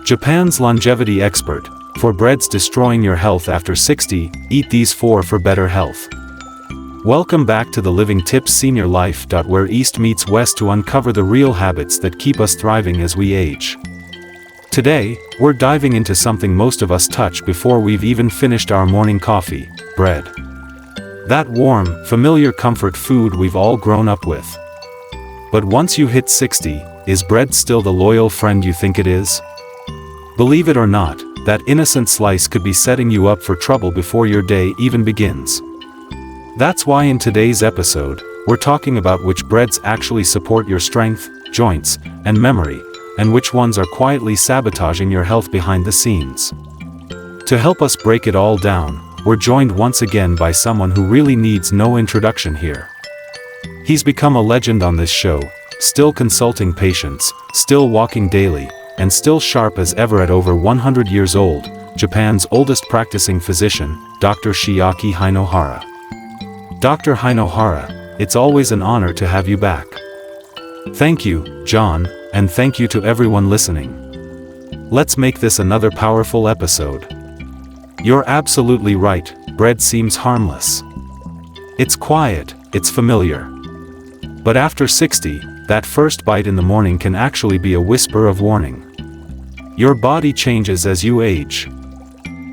Japan's longevity expert, for breads destroying your health after 60, eat these 4 for better health. Welcome back to the Living Tips Senior Life. Where East meets West to uncover the real habits that keep us thriving as we age. Today, we're diving into something most of us touch before we've even finished our morning coffee: bread. That warm, familiar comfort food we've all grown up with. But once you hit 60, is bread still the loyal friend you think it is? Believe it or not, that innocent slice could be setting you up for trouble before your day even begins. That's why in today's episode, we're talking about which breads actually support your strength, joints, and memory, and which ones are quietly sabotaging your health behind the scenes. To help us break it all down, we're joined once again by someone who really needs no introduction here. He's become a legend on this show, still consulting patients, still walking daily, and still sharp as ever at over 100 years old, Japan's oldest practicing physician, Dr. Shiaki Hinohara. Dr. Hinohara, it's always an honor to have you back. Thank you, John, and thank you to everyone listening. Let's make this another powerful episode. You're absolutely right, bread seems harmless. It's quiet, it's familiar. But after 60, that first bite in the morning can actually be a whisper of warning. Your body changes as you age.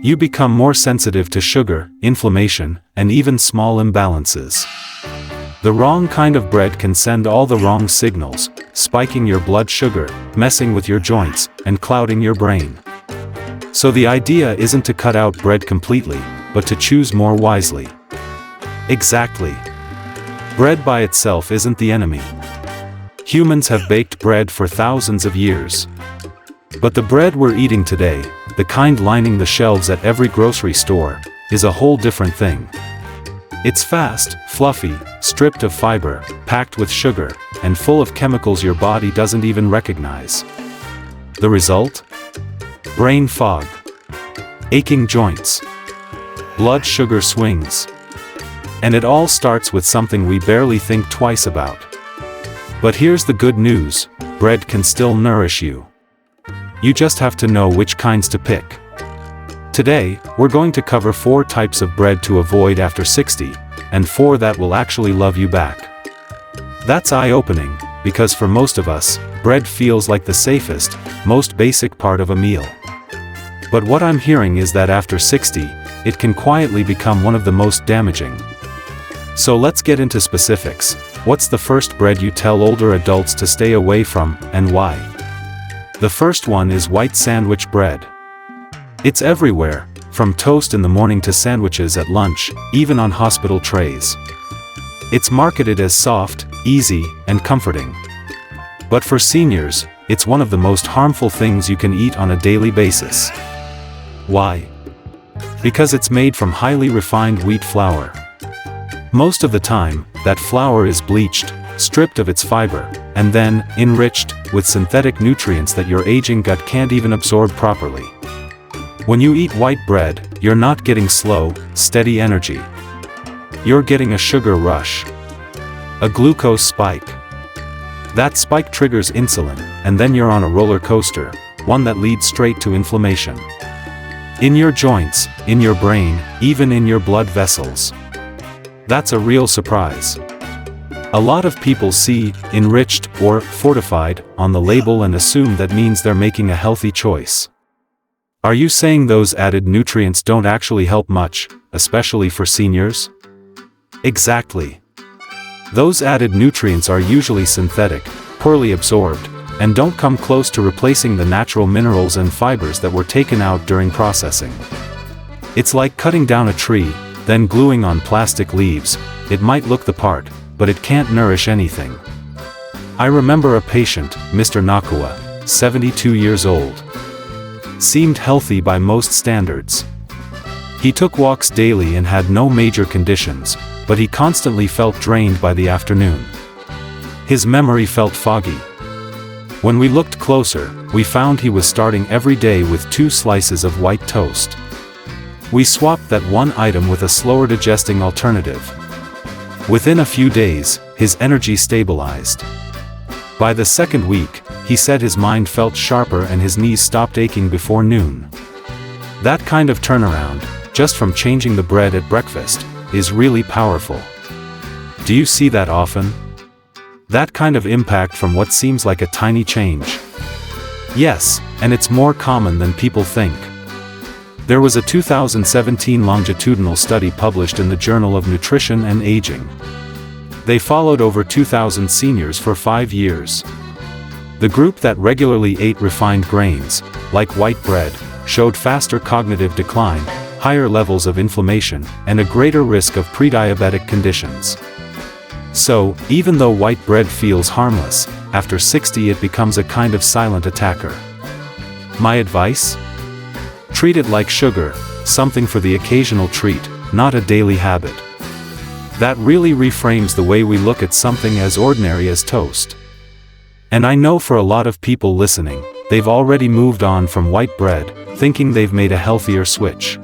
You become more sensitive to sugar, inflammation, and even small imbalances. The wrong kind of bread can send all the wrong signals, spiking your blood sugar, messing with your joints, and clouding your brain. So the idea isn't to cut out bread completely, but to choose more wisely. Exactly. Bread by itself isn't the enemy. Humans have baked bread for thousands of years. But the bread we're eating today, the kind lining the shelves at every grocery store, is a whole different thing. It's fast, fluffy, stripped of fiber, packed with sugar, and full of chemicals your body doesn't even recognize. The result? Brain fog, aching joints, blood sugar swings. And it all starts with something we barely think twice about. But here's the good news: bread can still nourish you. You just have to know which kinds to pick. Today, we're going to cover 4 types of bread to avoid after 60, and 4 that will actually love you back. That's eye-opening, because for most of us, bread feels like the safest, most basic part of a meal. But what I'm hearing is that after 60, it can quietly become one of the most damaging. So let's get into specifics. What's the first bread you tell older adults to stay away from, and why? The first one is white sandwich bread. It's everywhere, from toast in the morning to sandwiches at lunch, even on hospital trays. It's marketed as soft, easy, and comforting. But for seniors, it's one of the most harmful things you can eat on a daily basis. Why? Because it's made from highly refined wheat flour. Most of the time, that flour is bleached, stripped of its fiber, and then enriched with synthetic nutrients that your aging gut can't even absorb properly. When you eat white bread, you're not getting slow, steady energy. You're getting a sugar rush, a glucose spike. That spike triggers insulin, and then you're on a roller coaster, one that leads straight to inflammation. In your joints, in your brain, even in your blood vessels. That's a real surprise. A lot of people see enriched or fortified on the label and assume that means they're making a healthy choice. Are you saying those added nutrients don't actually help much, especially for seniors? Exactly. Those added nutrients are usually synthetic, poorly absorbed, and don't come close to replacing the natural minerals and fibers that were taken out during processing. It's like cutting down a tree, then gluing on plastic leaves. It might look the part, but it can't nourish anything. I remember a patient, Mr. Nakua, 72 years old. Seemed healthy by most standards. He took walks daily and had no major conditions, but he constantly felt drained by the afternoon. His memory felt foggy. When we looked closer, we found he was starting every day with 2 slices of white toast. We swapped that one item with a slower digesting alternative. Within a few days, his energy stabilized. By the second week, he said his mind felt sharper and his knees stopped aching before noon. That kind of turnaround, just from changing the bread at breakfast, is really powerful. Do you see that often? That kind of impact from what seems like a tiny change. Yes, and it's more common than people think. There was a 2017 longitudinal study published in the Journal of Nutrition and Aging. They followed over 2,000 seniors for 5 years. The group that regularly ate refined grains, like white bread, showed faster cognitive decline, higher levels of inflammation, and a greater risk of prediabetic conditions. So, even though white bread feels harmless, after 60 it becomes a kind of silent attacker. My advice? Treat it like sugar, something for the occasional treat, not a daily habit. That really reframes the way we look at something as ordinary as toast. And I know for a lot of people listening, they've already moved on from white bread, thinking they've made a healthier switch.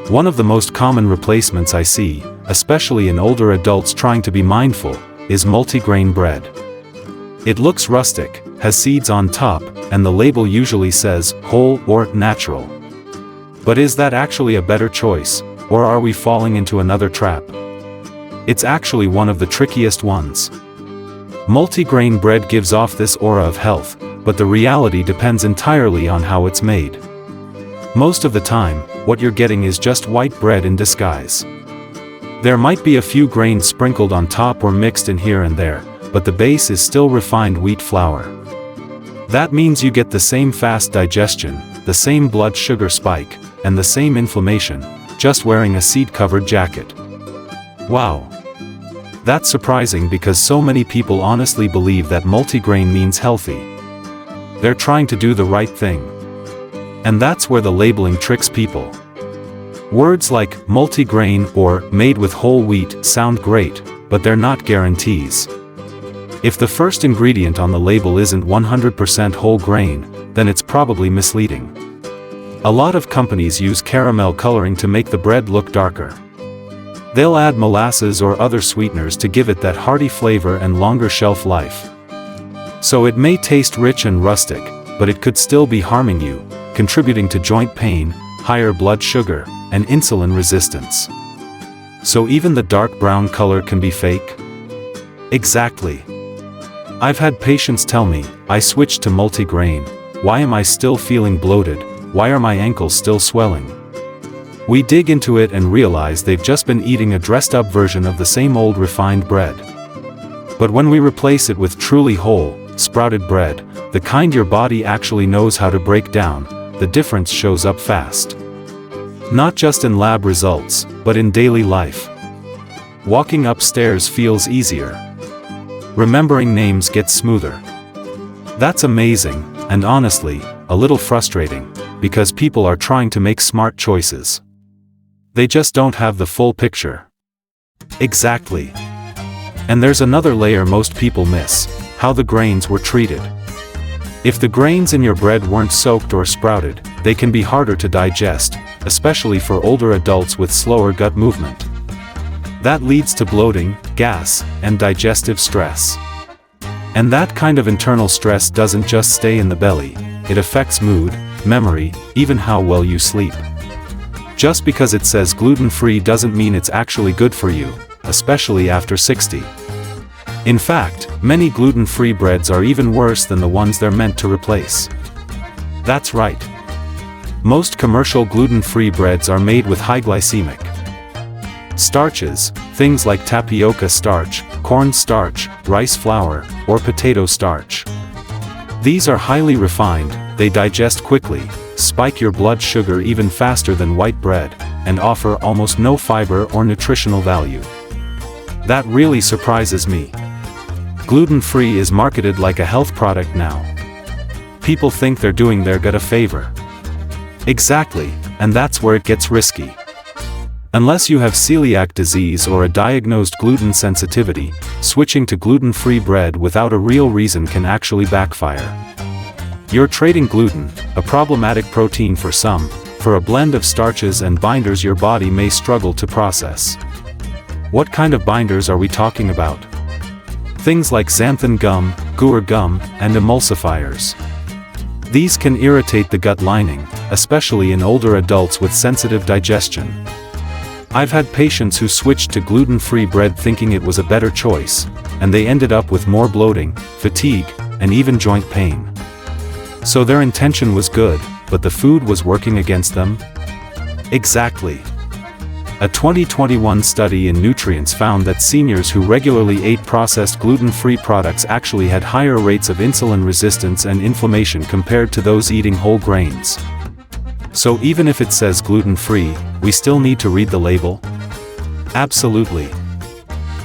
One of the most common replacements I see, especially in older adults trying to be mindful, is multigrain bread. It looks rustic, has seeds on top, and the label usually says whole or natural. But is that actually a better choice, or are we falling into another trap? It's actually one of the trickiest ones. Multigrain bread gives off this aura of health, but the reality depends entirely on how it's made. Most of the time, what you're getting is just white bread in disguise. There might be a few grains sprinkled on top or mixed in here and there, but the base is still refined wheat flour. That means you get the same fast digestion, the same blood sugar spike, and the same inflammation, just wearing a seed-covered jacket. Wow. That's surprising because so many people honestly believe that multigrain means healthy. They're trying to do the right thing. And that's where the labeling tricks people. Words like multigrain or made with whole wheat sound great, but they're not guarantees. If the first ingredient on the label isn't 100% whole grain, then it's probably misleading. A lot of companies use caramel coloring to make the bread look darker. They'll add molasses or other sweeteners to give it that hearty flavor and longer shelf life. So it may taste rich and rustic, but it could still be harming you, contributing to joint pain, higher blood sugar, and insulin resistance. So even the dark brown color can be fake? Exactly. I've had patients tell me, I switched to multigrain, why am I still feeling bloated, why are my ankles still swelling? We dig into it and realize they've just been eating a dressed-up version of the same old refined bread. But when we replace it with truly whole, sprouted bread, the kind your body actually knows how to break down, the difference shows up fast. Not just in lab results, but in daily life. Walking upstairs feels easier. Remembering names gets smoother. That's amazing, and honestly, a little frustrating, because people are trying to make smart choices. They just don't have the full picture. Exactly. And there's another layer most people miss, how the grains were treated. If the grains in your bread weren't soaked or sprouted, they can be harder to digest, especially for older adults with slower gut movement. That leads to bloating, gas, and digestive stress. And that kind of internal stress doesn't just stay in the belly, it affects mood, memory, even how well you sleep. Just because it says gluten-free doesn't mean it's actually good for you, especially after 60. In fact, many gluten-free breads are even worse than the ones they're meant to replace. That's right. Most commercial gluten-free breads are made with high glycemic starches, things like tapioca starch, corn starch, rice flour, or potato starch. These are highly refined, they digest quickly, spike your blood sugar even faster than white bread, and offer almost no fiber or nutritional value. That really surprises me. Gluten-free is marketed like a health product now. People think they're doing their gut a favor. Exactly, and that's where it gets risky. Unless you have celiac disease or a diagnosed gluten sensitivity, switching to gluten-free bread without a real reason can actually backfire. You're trading gluten, a problematic protein for some, for a blend of starches and binders your body may struggle to process. What kind of binders are we talking about? Things like xanthan gum, guar gum, and emulsifiers. These can irritate the gut lining, especially in older adults with sensitive digestion. I've had patients who switched to gluten-free bread thinking it was a better choice, and they ended up with more bloating, fatigue, and even joint pain. So their intention was good, but the food was working against them? Exactly. A 2021 study in Nutrients found that seniors who regularly ate processed gluten-free products actually had higher rates of insulin resistance and inflammation compared to those eating whole grains. So even if it says gluten-free, we still need to read the label? Absolutely.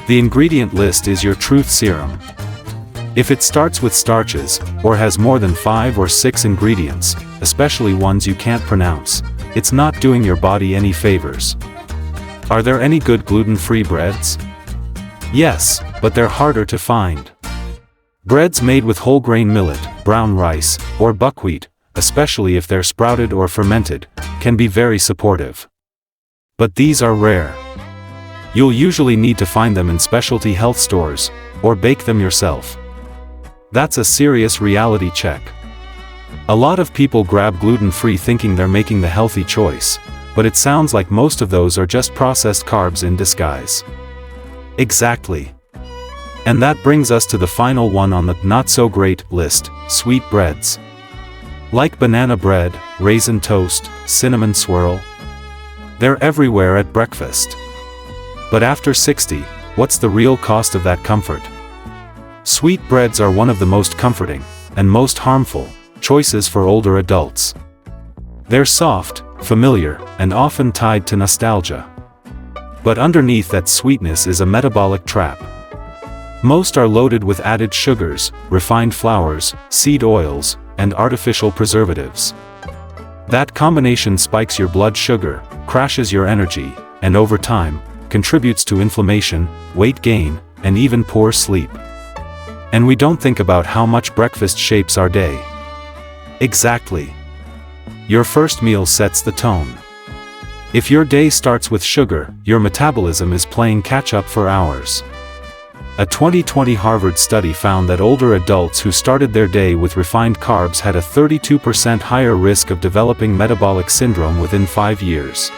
The ingredient list is your truth serum. If it starts with starches, or has more than 5 or 6 ingredients, especially ones you can't pronounce, it's not doing your body any favors. Are there any good gluten-free breads? Yes, but they're harder to find. Breads made with whole grain millet, brown rice, or buckwheat, especially if they're sprouted or fermented, can be very supportive. But these are rare. You'll usually need to find them in specialty health stores, or bake them yourself. That's a serious reality check. A lot of people grab gluten-free thinking they're making the healthy choice, but it sounds like most of those are just processed carbs in disguise. Exactly. And that brings us to the final one on the not-so-great list, sweet breads. Like banana bread, raisin toast, cinnamon swirl. They're everywhere at breakfast. But after 60, what's the real cost of that comfort? Sweet breads are one of the most comforting, and most harmful, choices for older adults. They're soft, familiar, and often tied to nostalgia. But underneath that sweetness is a metabolic trap. Most are loaded with added sugars, refined flours, seed oils, and artificial preservatives. That combination spikes your blood sugar, crashes your energy, and over time, contributes to inflammation, weight gain, and even poor sleep. And we don't think about how much breakfast shapes our day. Exactly. Your first meal sets the tone. If your day starts with sugar, your metabolism is playing catch-up for hours. A 2020 Harvard study found that older adults who started their day with refined carbs had a 32% higher risk of developing metabolic syndrome within 5 years.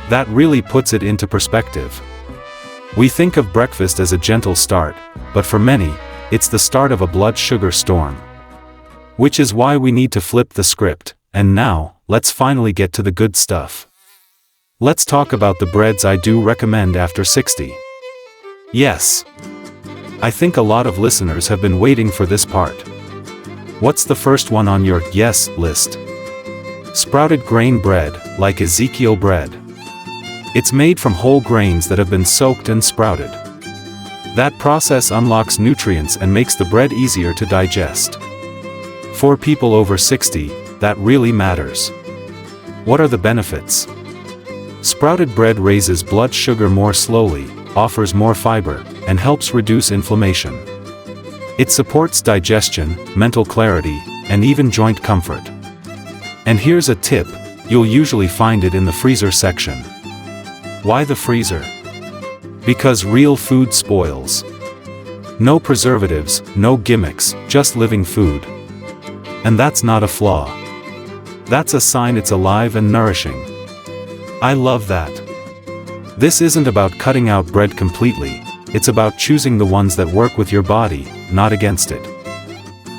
That really puts it into perspective. We think of breakfast as a gentle start, but for many, it's the start of a blood sugar storm. Which is why we need to flip the script, and now, let's finally get to the good stuff. Let's talk about the breads I do recommend after 60. Yes. I think a lot of listeners have been waiting for this part. What's the first one on your yes list? Sprouted grain bread, like Ezekiel bread. It's made from whole grains that have been soaked and sprouted. That process unlocks nutrients and makes the bread easier to digest. For people over 60, that really matters. What are the benefits? Sprouted bread raises blood sugar more slowly, offers more fiber, and helps reduce inflammation. It supports digestion, mental clarity, and even joint comfort. And here's a tip, you'll usually find it in the freezer section. Why the freezer? Because real food spoils. No preservatives, no gimmicks, just living food. And that's not a flaw. That's a sign it's alive and nourishing. I love that. This isn't about cutting out bread completely, it's about choosing the ones that work with your body, not against it.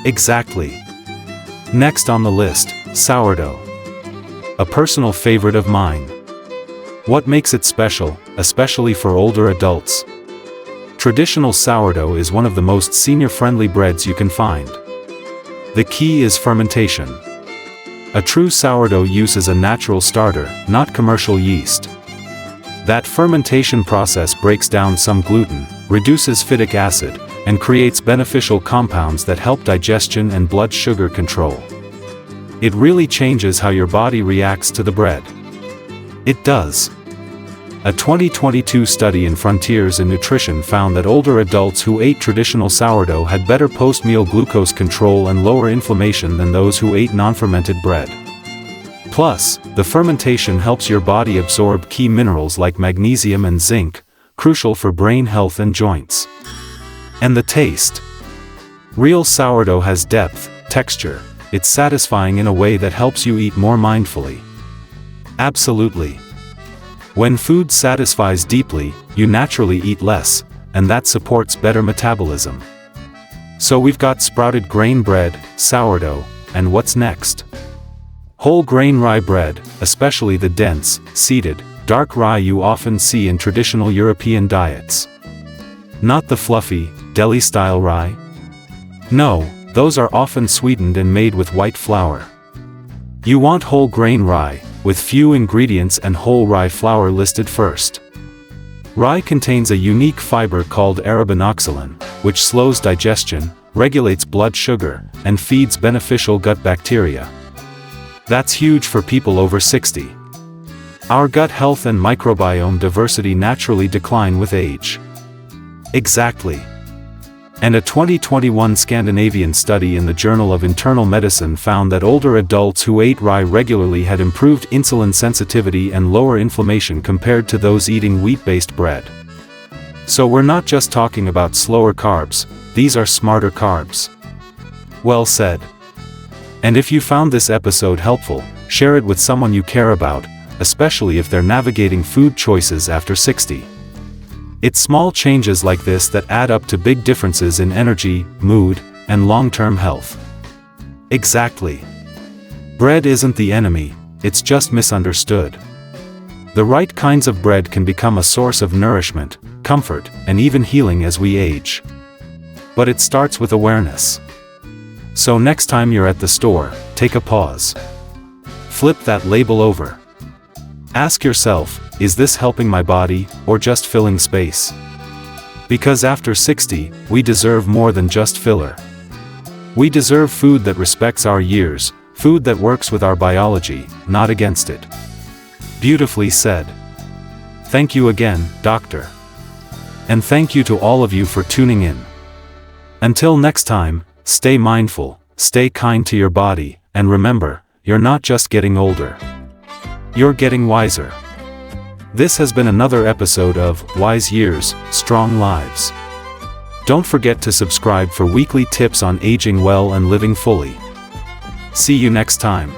Exactly. Next on the list, sourdough. A personal favorite of mine. What makes it special, especially for older adults? Traditional sourdough is one of the most senior-friendly breads you can find. The key is fermentation. A true sourdough uses a natural starter, not commercial yeast. That fermentation process breaks down some gluten, reduces phytic acid, and creates beneficial compounds that help digestion and blood sugar control. It really changes how your body reacts to the bread. It does. A 2022 study in Frontiers in Nutrition found that older adults who ate traditional sourdough had better post-meal glucose control and lower inflammation than those who ate non-fermented bread. Plus, the fermentation helps your body absorb key minerals like magnesium and zinc, crucial for brain health and joints. And the taste. Real sourdough has depth, texture, it's satisfying in a way that helps you eat more mindfully. Absolutely. When food satisfies deeply, you naturally eat less, and that supports better metabolism. So we've got sprouted grain bread, sourdough, and what's next? Whole grain rye bread, especially the dense, seeded, dark rye you often see in traditional European diets. Not the fluffy, deli-style rye. No, those are often sweetened and made with white flour. You want whole grain rye, with few ingredients and whole rye flour listed first. Rye contains a unique fiber called arabinoxolin, which slows digestion, regulates blood sugar, and feeds beneficial gut bacteria. That's huge for people over 60. Our gut health and microbiome diversity naturally decline with age. Exactly. And a 2021 Scandinavian study in the Journal of Internal Medicine found that older adults who ate rye regularly had improved insulin sensitivity and lower inflammation compared to those eating wheat-based bread. So we're not just talking about slower carbs, these are smarter carbs. Well said. And if you found this episode helpful, share it with someone you care about, especially if they're navigating food choices after 60. It's small changes like this that add up to big differences in energy, mood, and long-term health. Exactly. Bread isn't the enemy, it's just misunderstood. The right kinds of bread can become a source of nourishment, comfort, and even healing as we age. But it starts with awareness. So next time you're at the store, take a pause. Flip that label over. Ask yourself, is this helping my body, or just filling space? Because after 60, we deserve more than just filler. We deserve food that respects our years, food that works with our biology, not against it. Beautifully said. Thank you again, Doctor. And thank you to all of you for tuning in. Until next time, stay mindful, stay kind to your body, and remember, you're not just getting older. You're getting wiser. This has been another episode of Wise Years, Strong Lives. Don't forget to subscribe for weekly tips on aging well and living fully. See you next time.